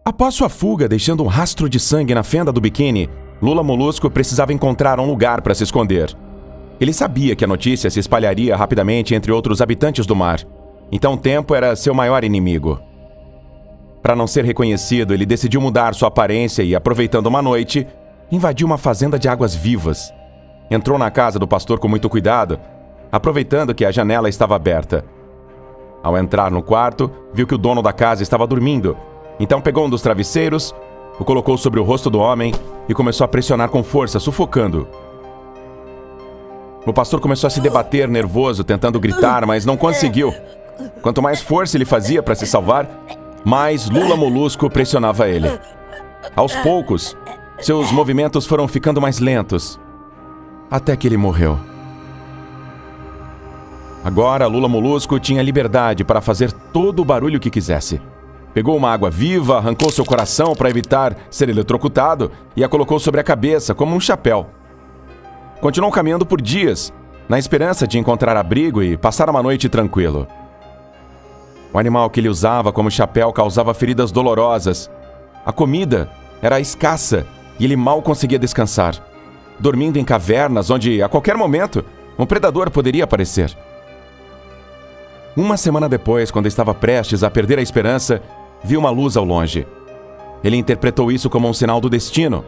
Após sua fuga, deixando um rastro de sangue na fenda do biquíni, Lula Molusco precisava encontrar um lugar para se esconder. Ele sabia que a notícia se espalharia rapidamente entre outros habitantes do mar, então o tempo era seu maior inimigo. Para não ser reconhecido, ele decidiu mudar sua aparência e, aproveitando uma noite, invadiu uma fazenda de águas vivas. Entrou na casa do pastor com muito cuidado, aproveitando que a janela estava aberta. Ao entrar no quarto, viu que o dono da casa estava dormindo, então pegou um dos travesseiros, o colocou sobre o rosto do homem e começou a pressionar com força, sufocando. O pastor começou a se debater, nervoso, tentando gritar, mas não conseguiu. Quanto mais força ele fazia para se salvar, mais Lula Molusco pressionava ele. Aos poucos, seus movimentos foram ficando mais lentos, até que ele morreu. Agora, Lula Molusco tinha liberdade para fazer todo o barulho que quisesse. Pegou uma água viva, arrancou seu coração para evitar ser eletrocutado e a colocou sobre a cabeça como um chapéu. Continuou caminhando por dias, na esperança de encontrar abrigo e passar uma noite tranquilo. O animal que ele usava como chapéu causava feridas dolorosas. A comida era escassa e ele mal conseguia descansar, dormindo em cavernas onde, a qualquer momento, um predador poderia aparecer. Uma semana depois, quando estava prestes a perder a esperança, viu uma luz ao longe. Ele interpretou isso como um sinal do destino.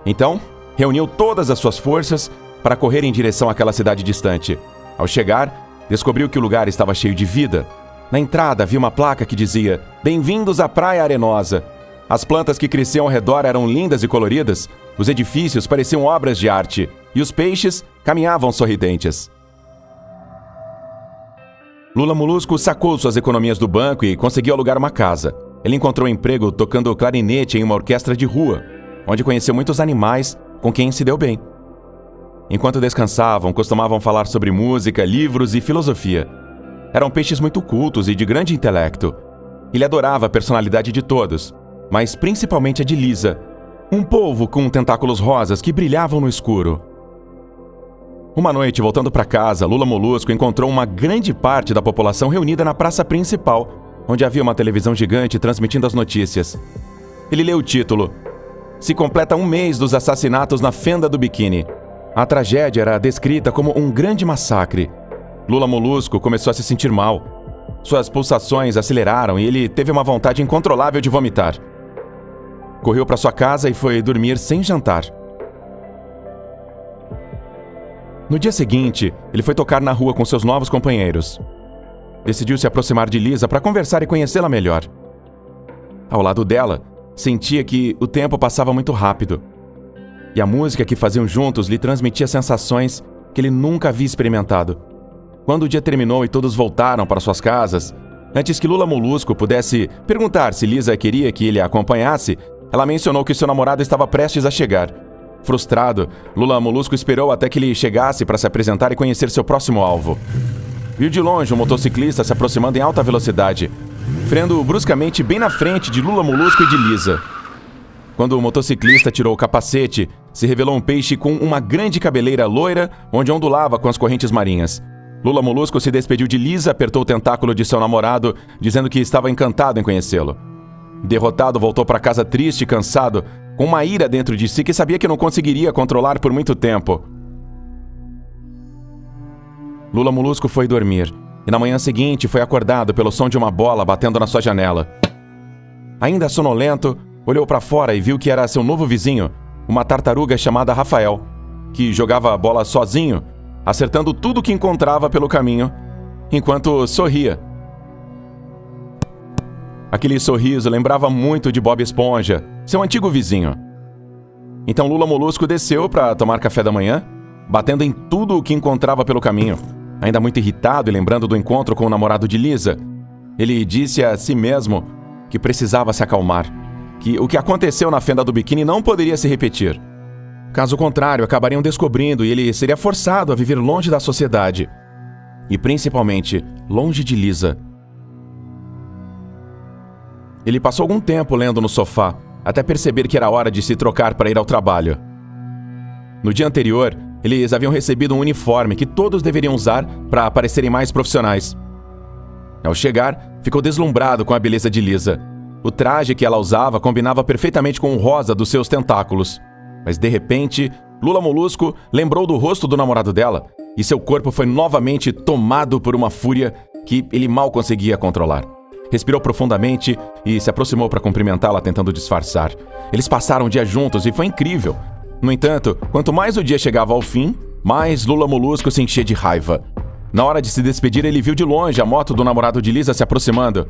Então, reuniu todas as suas forças para correr em direção àquela cidade distante. Ao chegar, descobriu que o lugar estava cheio de vida. Na entrada, viu uma placa que dizia: "Bem-vindos à Praia Arenosa". As plantas que cresciam ao redor eram lindas e coloridas, os edifícios pareciam obras de arte, e os peixes caminhavam sorridentes. Lula Molusco sacou suas economias do banco e conseguiu alugar uma casa. Ele encontrou emprego tocando clarinete em uma orquestra de rua, onde conheceu muitos animais com quem se deu bem. Enquanto descansavam, costumavam falar sobre música, livros e filosofia. Eram peixes muito cultos e de grande intelecto. Ele adorava a personalidade de todos, mas principalmente a de Lisa, um polvo com tentáculos rosas que brilhavam no escuro. Uma noite, voltando para casa, Lula Molusco encontrou uma grande parte da população reunida na praça principal, onde havia uma televisão gigante transmitindo as notícias. Ele leu o título: "Se completa 1 mês dos assassinatos na fenda do biquíni". A tragédia era descrita como um grande massacre. Lula Molusco começou a se sentir mal. Suas pulsações aceleraram e ele teve uma vontade incontrolável de vomitar. Correu para sua casa e foi dormir sem jantar. No dia seguinte, ele foi tocar na rua com seus novos companheiros. Decidiu se aproximar de Lisa para conversar e conhecê-la melhor. Ao lado dela, sentia que o tempo passava muito rápido. E a música que faziam juntos lhe transmitia sensações que ele nunca havia experimentado. Quando o dia terminou e todos voltaram para suas casas, antes que Lula Molusco pudesse perguntar se Lisa queria que ele a acompanhasse, ela mencionou que seu namorado estava prestes a chegar. Frustrado, Lula Molusco esperou até que ele chegasse para se apresentar e conhecer seu próximo alvo. Viu de longe um motociclista se aproximando em alta velocidade, freando bruscamente bem na frente de Lula Molusco e de Lisa. Quando o motociclista tirou o capacete, se revelou um peixe com uma grande cabeleira loira, onde ondulava com as correntes marinhas. Lula Molusco se despediu de Lisa, apertou o tentáculo de seu namorado, dizendo que estava encantado em conhecê-lo. Derrotado, voltou para casa triste e cansado, com uma ira dentro de si que sabia que não conseguiria controlar por muito tempo. Lula Molusco foi dormir, e na manhã seguinte foi acordado pelo som de uma bola batendo na sua janela. Ainda sonolento, olhou para fora e viu que era seu novo vizinho, uma tartaruga chamada Rafael, que jogava a bola sozinho, acertando tudo que encontrava pelo caminho, enquanto sorria. Aquele sorriso lembrava muito de Bob Esponja, seu antigo vizinho. Então Lula Molusco desceu para tomar café da manhã, batendo em tudo o que encontrava pelo caminho. Ainda muito irritado e lembrando do encontro com o namorado de Lisa, ele disse a si mesmo que precisava se acalmar, que o que aconteceu na fenda do biquíni não poderia se repetir. Caso contrário, acabariam descobrindo e ele seria forçado a viver longe da sociedade. E principalmente, longe de Lisa. Ele passou algum tempo lendo no sofá, até perceber que era hora de se trocar para ir ao trabalho. No dia anterior, eles haviam recebido um uniforme que todos deveriam usar para parecerem mais profissionais. Ao chegar, ficou deslumbrado com a beleza de Lisa. O traje que ela usava combinava perfeitamente com o rosa dos seus tentáculos. Mas de repente, Lula Molusco lembrou do rosto do namorado dela e seu corpo foi novamente tomado por uma fúria que ele mal conseguia controlar. Respirou profundamente e se aproximou para cumprimentá-la, tentando disfarçar. Eles passaram o dia juntos e foi incrível. No entanto, quanto mais o dia chegava ao fim, mais Lula Molusco se enchia de raiva. Na hora de se despedir, ele viu de longe a moto do namorado de Lisa se aproximando.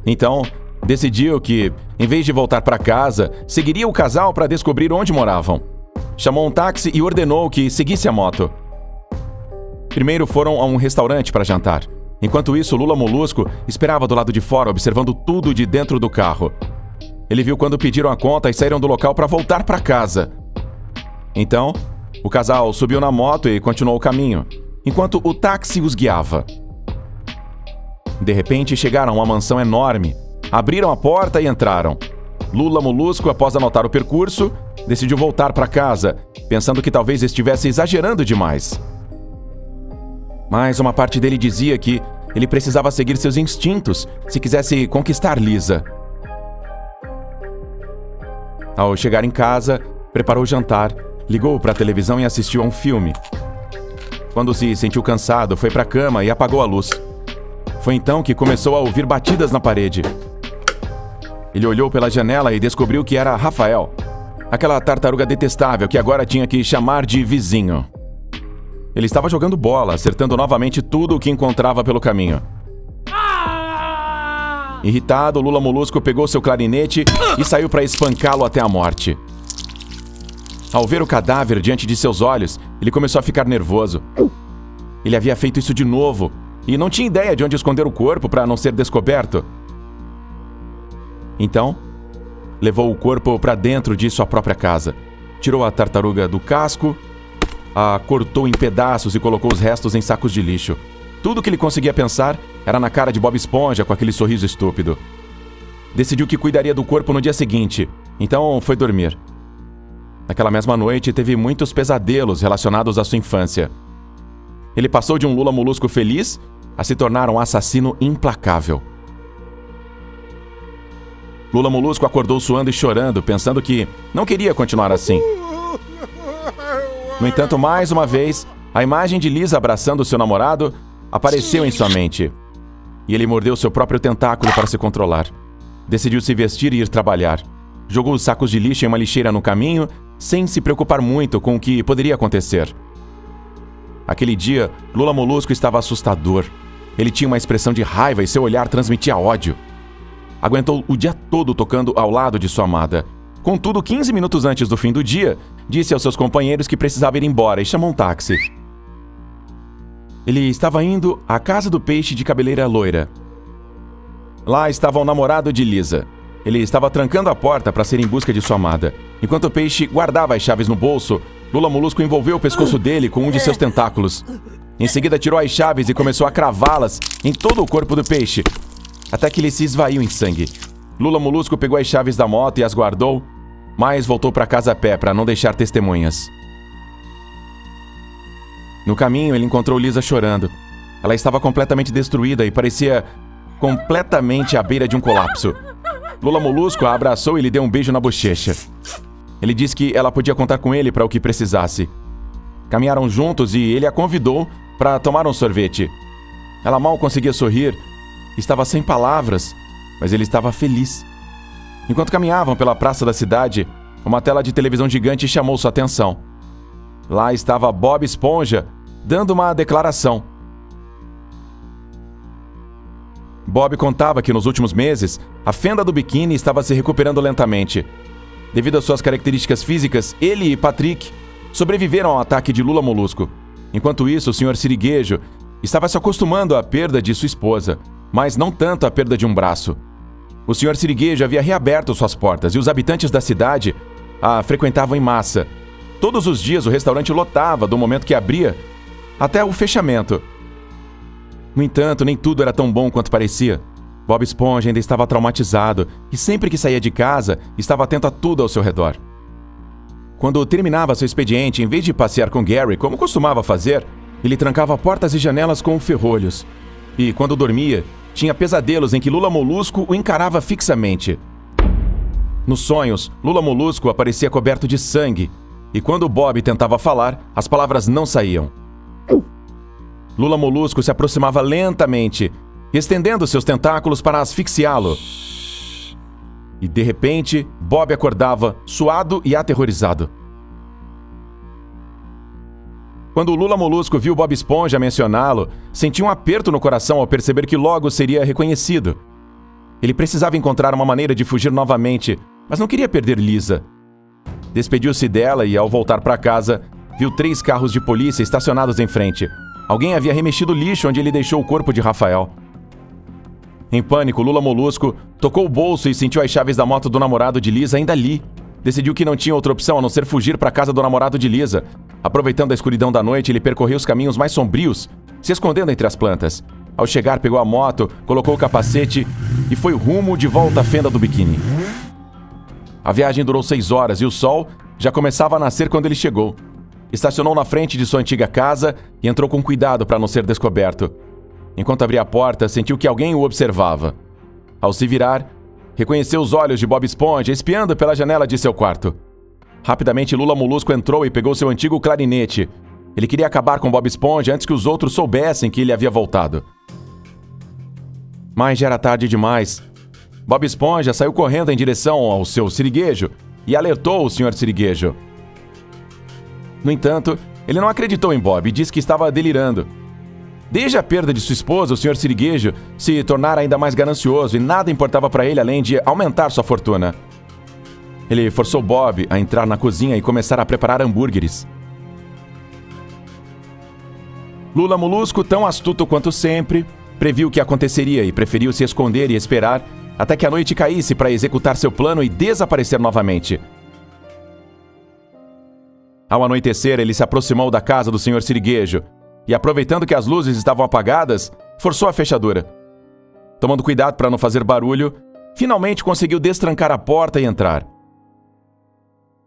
Então, decidiu que, em vez de voltar para casa, seguiria o casal para descobrir onde moravam. Chamou um táxi e ordenou que seguisse a moto. Primeiro foram a um restaurante para jantar. Enquanto isso, Lula Molusco esperava do lado de fora, observando tudo de dentro do carro. Ele viu quando pediram a conta e saíram do local para voltar para casa. Então, o casal subiu na moto e continuou o caminho, enquanto o táxi os guiava. De repente, chegaram a uma mansão enorme. Abriram a porta e entraram. Lula Molusco, após anotar o percurso, decidiu voltar para casa, pensando que talvez estivesse exagerando demais. Mas uma parte dele dizia que ele precisava seguir seus instintos se quisesse conquistar Lisa. Ao chegar em casa, preparou o jantar, ligou para a televisão e assistiu a um filme. Quando se sentiu cansado, foi para a cama e apagou a luz. Foi então que começou a ouvir batidas na parede. Ele olhou pela janela e descobriu que era Rafael, aquela tartaruga detestável que agora tinha que chamar de vizinho. Ele estava jogando bola, acertando novamente tudo o que encontrava pelo caminho. Irritado, Lula Molusco pegou seu clarinete e saiu para espancá-lo até a morte. Ao ver o cadáver diante de seus olhos, ele começou a ficar nervoso. Ele havia feito isso de novo e não tinha ideia de onde esconder o corpo para não ser descoberto. Então, levou o corpo para dentro de sua própria casa. Tirou a tartaruga do casco, a cortou em pedaços e colocou os restos em sacos de lixo. Tudo que ele conseguia pensar era na cara de Bob Esponja com aquele sorriso estúpido. Decidiu que cuidaria do corpo no dia seguinte, então foi dormir. Naquela mesma noite, teve muitos pesadelos relacionados à sua infância. Ele passou de um Lula Molusco feliz a se tornar um assassino implacável. Lula Molusco acordou suando e chorando, pensando que não queria continuar assim. No entanto, mais uma vez, a imagem de Lisa abraçando seu namorado apareceu em sua mente. E ele mordeu seu próprio tentáculo para se controlar. Decidiu se vestir e ir trabalhar. Jogou os sacos de lixo em uma lixeira no caminho, sem se preocupar muito com o que poderia acontecer. Aquele dia, Lula Molusco estava assustador. Ele tinha uma expressão de raiva e seu olhar transmitia ódio. Aguentou o dia todo tocando ao lado de sua amada. Contudo, 15 minutos antes do fim do dia, disse aos seus companheiros que precisava ir embora e chamou um táxi. Ele estava indo à casa do peixe de cabeleira loira. Lá estava o namorado de Lisa. Ele estava trancando a porta para ser em busca de sua amada. Enquanto o peixe guardava as chaves no bolso, Lula Molusco envolveu o pescoço dele com um de seus tentáculos. Em seguida, tirou as chaves e começou a cravá-las em todo o corpo do peixe, até que ele se esvaiu em sangue. Lula Molusco pegou as chaves da moto e as guardou, mas voltou para casa a pé para não deixar testemunhas. No caminho, ele encontrou Lisa chorando. Ela estava completamente destruída e parecia completamente à beira de um colapso. Lula Molusco a abraçou e lhe deu um beijo na bochecha. Ele disse que ela podia contar com ele para o que precisasse. Caminharam juntos e ele a convidou para tomar um sorvete. Ela mal conseguia sorrir, estava sem palavras, mas ele estava feliz. Enquanto caminhavam pela praça da cidade, uma tela de televisão gigante chamou sua atenção. Lá estava Bob Esponja dando uma declaração. Bob contava que nos últimos meses, a fenda do biquíni estava se recuperando lentamente. Devido às suas características físicas, ele e Patrick sobreviveram ao ataque de Lula Molusco. Enquanto isso, o Sr. Siriguejo estava se acostumando à perda de sua esposa, mas não tanto à perda de um braço. O Sr. Siriguejo havia reaberto suas portas e os habitantes da cidade a frequentavam em massa. Todos os dias o restaurante lotava do momento que abria até o fechamento. No entanto, nem tudo era tão bom quanto parecia. Bob Esponja ainda estava traumatizado e sempre que saía de casa, estava atento a tudo ao seu redor. Quando terminava seu expediente, em vez de passear com Gary, como costumava fazer, ele trancava portas e janelas com ferrolhos. E quando dormia, tinha pesadelos em que Lula Molusco o encarava fixamente. Nos sonhos, Lula Molusco aparecia coberto de sangue, e quando Bob tentava falar, as palavras não saíam. Lula Molusco se aproximava lentamente, estendendo seus tentáculos para asfixiá-lo. E de repente, Bob acordava, suado e aterrorizado. Quando Lula Molusco viu Bob Esponja mencioná-lo, sentiu um aperto no coração ao perceber que logo seria reconhecido. Ele precisava encontrar uma maneira de fugir novamente, mas não queria perder Lisa. Despediu-se dela e, ao voltar para casa, viu 3 carros de polícia estacionados em frente. Alguém havia remexido o lixo onde ele deixou o corpo de Rafael. Em pânico, Lula Molusco tocou o bolso e sentiu as chaves da moto do namorado de Lisa ainda ali. Decidiu que não tinha outra opção a não ser fugir para a casa do namorado de Lisa. Aproveitando a escuridão da noite, ele percorreu os caminhos mais sombrios, se escondendo entre as plantas. Ao chegar, pegou a moto, colocou o capacete e foi rumo de volta à fenda do biquíni. A viagem durou 6 horas e o sol já começava a nascer quando ele chegou. Estacionou na frente de sua antiga casa e entrou com cuidado para não ser descoberto. Enquanto abria a porta, sentiu que alguém o observava. Ao se virar, reconheceu os olhos de Bob Esponja espiando pela janela de seu quarto. Rapidamente, Lula Molusco entrou e pegou seu antigo clarinete. Ele queria acabar com Bob Esponja antes que os outros soubessem que ele havia voltado. Mas já era tarde demais. Bob Esponja saiu correndo em direção ao seu siriguejo e alertou o Sr. Siriguejo. No entanto, ele não acreditou em Bob e disse que estava delirando. Desde a perda de sua esposa, o Sr. Siriguejo se tornara ainda mais ganancioso e nada importava para ele além de aumentar sua fortuna. Ele forçou Bob a entrar na cozinha e começar a preparar hambúrgueres. Lula Molusco, tão astuto quanto sempre, previu o que aconteceria e preferiu se esconder e esperar até que a noite caísse para executar seu plano e desaparecer novamente. Ao anoitecer, ele se aproximou da casa do Sr. Siriguejo e, aproveitando que as luzes estavam apagadas, forçou a fechadura. Tomando cuidado para não fazer barulho, finalmente conseguiu destrancar a porta e entrar.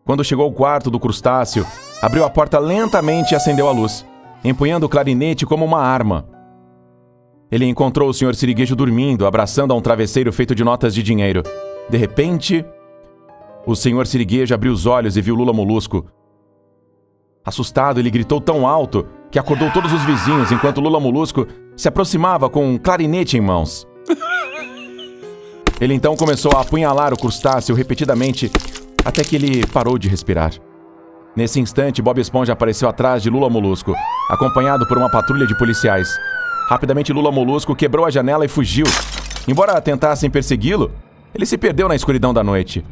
Quando chegou ao quarto do crustáceo, abriu a porta lentamente e acendeu a luz, empunhando o clarinete como uma arma. Ele encontrou o Sr. Siriguejo dormindo, abraçando a um travesseiro feito de notas de dinheiro. De repente, o Sr. Siriguejo abriu os olhos e viu Lula Molusco. Assustado, ele gritou tão alto que acordou todos os vizinhos enquanto Lula Molusco se aproximava com um clarinete em mãos. Ele então começou a apunhalar o crustáceo repetidamente até que ele parou de respirar. Nesse instante, Bob Esponja apareceu atrás de Lula Molusco, acompanhado por uma patrulha de policiais. Rapidamente, Lula Molusco quebrou a janela e fugiu. Embora tentassem persegui-lo, ele se perdeu na escuridão da noite.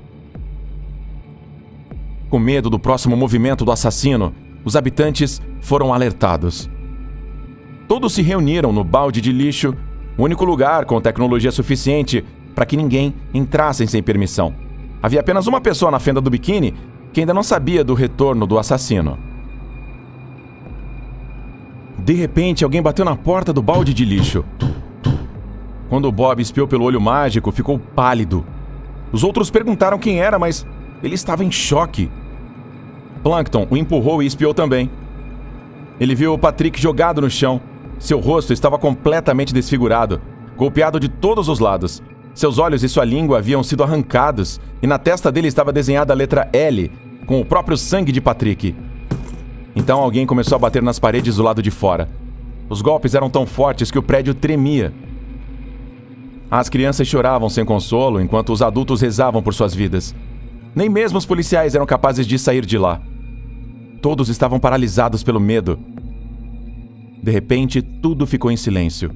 Com medo do próximo movimento do assassino, os habitantes foram alertados. Todos se reuniram no balde de lixo, o único lugar com tecnologia suficiente para que ninguém entrasse sem permissão. Havia apenas uma pessoa na fenda do biquíni que ainda não sabia do retorno do assassino. De repente, alguém bateu na porta do balde de lixo. Quando Bob espiou pelo olho mágico, ficou pálido. Os outros perguntaram quem era, mas ele estava em choque. Plankton o empurrou e espiou também. Ele viu o Patrick jogado no chão. Seu rosto estava completamente desfigurado, golpeado de todos os lados. Seus olhos e sua língua haviam sido arrancados e na testa dele estava desenhada a letra L, com o próprio sangue de Patrick. Então alguém começou a bater nas paredes do lado de fora. Os golpes eram tão fortes que o prédio tremia. As crianças choravam sem consolo, enquanto os adultos rezavam por suas vidas. Nem mesmo os policiais eram capazes de sair de lá. Todos estavam paralisados pelo medo. De repente, tudo ficou em silêncio.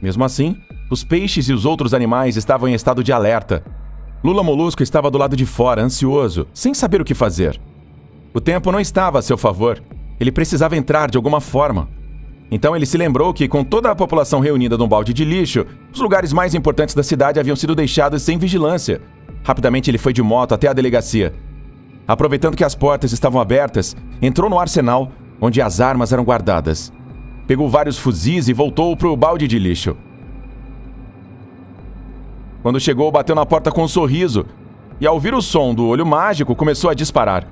Mesmo assim, os peixes e os outros animais estavam em estado de alerta. Lula Molusco estava do lado de fora, ansioso, sem saber o que fazer. O tempo não estava a seu favor. Ele precisava entrar de alguma forma. Então ele se lembrou que, com toda a população reunida num balde de lixo, os lugares mais importantes da cidade haviam sido deixados sem vigilância. Rapidamente ele foi de moto até a delegacia. Aproveitando que as portas estavam abertas, entrou no arsenal, onde as armas eram guardadas. Pegou vários fuzis e voltou para o balde de lixo. Quando chegou, bateu na porta com um sorriso e, ao ouvir o som do olho mágico, começou a disparar.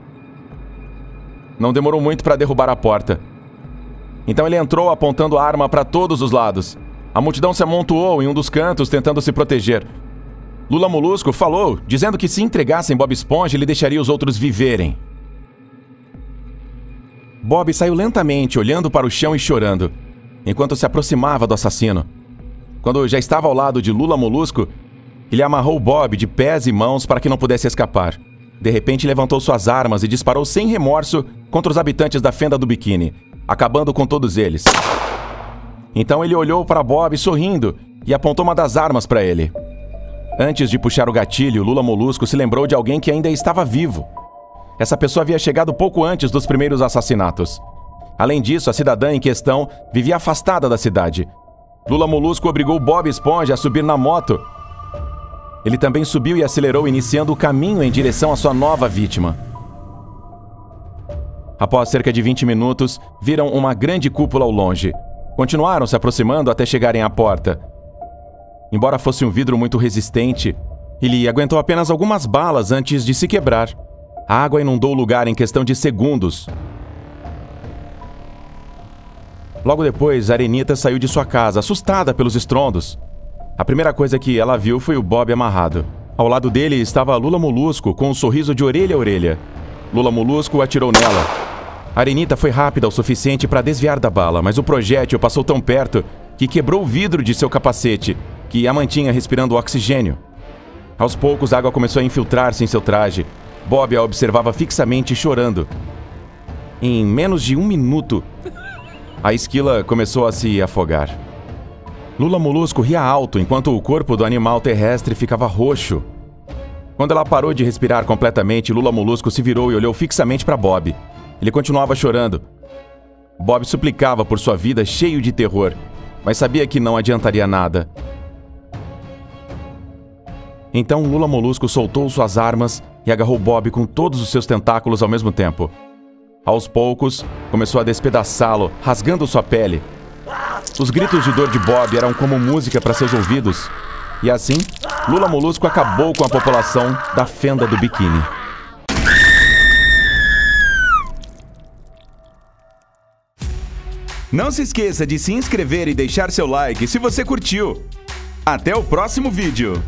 Não demorou muito para derrubar a porta. Então ele entrou apontando a arma para todos os lados. A multidão se amontoou em um dos cantos tentando se proteger. Lula Molusco falou, dizendo que se entregassem Bob Esponja, ele deixaria os outros viverem. Bob saiu lentamente, olhando para o chão e chorando, enquanto se aproximava do assassino. Quando já estava ao lado de Lula Molusco, ele amarrou Bob de pés e mãos para que não pudesse escapar. De repente, levantou suas armas e disparou sem remorso contra os habitantes da Fenda do Biquíni, acabando com todos eles. Então ele olhou para Bob sorrindo e apontou uma das armas para ele. Antes de puxar o gatilho, Lula Molusco se lembrou de alguém que ainda estava vivo. Essa pessoa havia chegado pouco antes dos primeiros assassinatos. Além disso, a cidadã em questão vivia afastada da cidade. Lula Molusco obrigou Bob Esponja a subir na moto. Ele também subiu e acelerou, iniciando o caminho em direção à sua nova vítima. Após cerca de 20 minutos, viram uma grande cúpula ao longe. Continuaram se aproximando até chegarem à porta. Embora fosse um vidro muito resistente, ele aguentou apenas algumas balas antes de se quebrar. A água inundou o lugar em questão de segundos. Logo depois, Arenita saiu de sua casa, assustada pelos estrondos. A primeira coisa que ela viu foi o Bob amarrado. Ao lado dele estava Lula Molusco, com um sorriso de orelha a orelha. Lula Molusco atirou nela. Arenita foi rápida o suficiente para desviar da bala, mas o projétil passou tão perto que quebrou o vidro de seu capacete, que a mantinha respirando oxigênio. Aos poucos, a água começou a infiltrar-se em seu traje. Bob a observava fixamente, chorando. Em menos de 1 minuto, a esquila começou a se afogar. Lula Molusco ria alto enquanto o corpo do animal terrestre ficava roxo. Quando ela parou de respirar completamente, Lula Molusco se virou e olhou fixamente para Bob. Ele continuava chorando. Bob suplicava por sua vida, cheio de terror, mas sabia que não adiantaria nada. Então Lula Molusco soltou suas armas e agarrou Bob com todos os seus tentáculos ao mesmo tempo. Aos poucos, começou a despedaçá-lo, rasgando sua pele. Os gritos de dor de Bob eram como música para seus ouvidos. E assim, Lula Molusco acabou com a população da Fenda do Biquíni. Não se esqueça de se inscrever e deixar seu like se você curtiu. Até o próximo vídeo!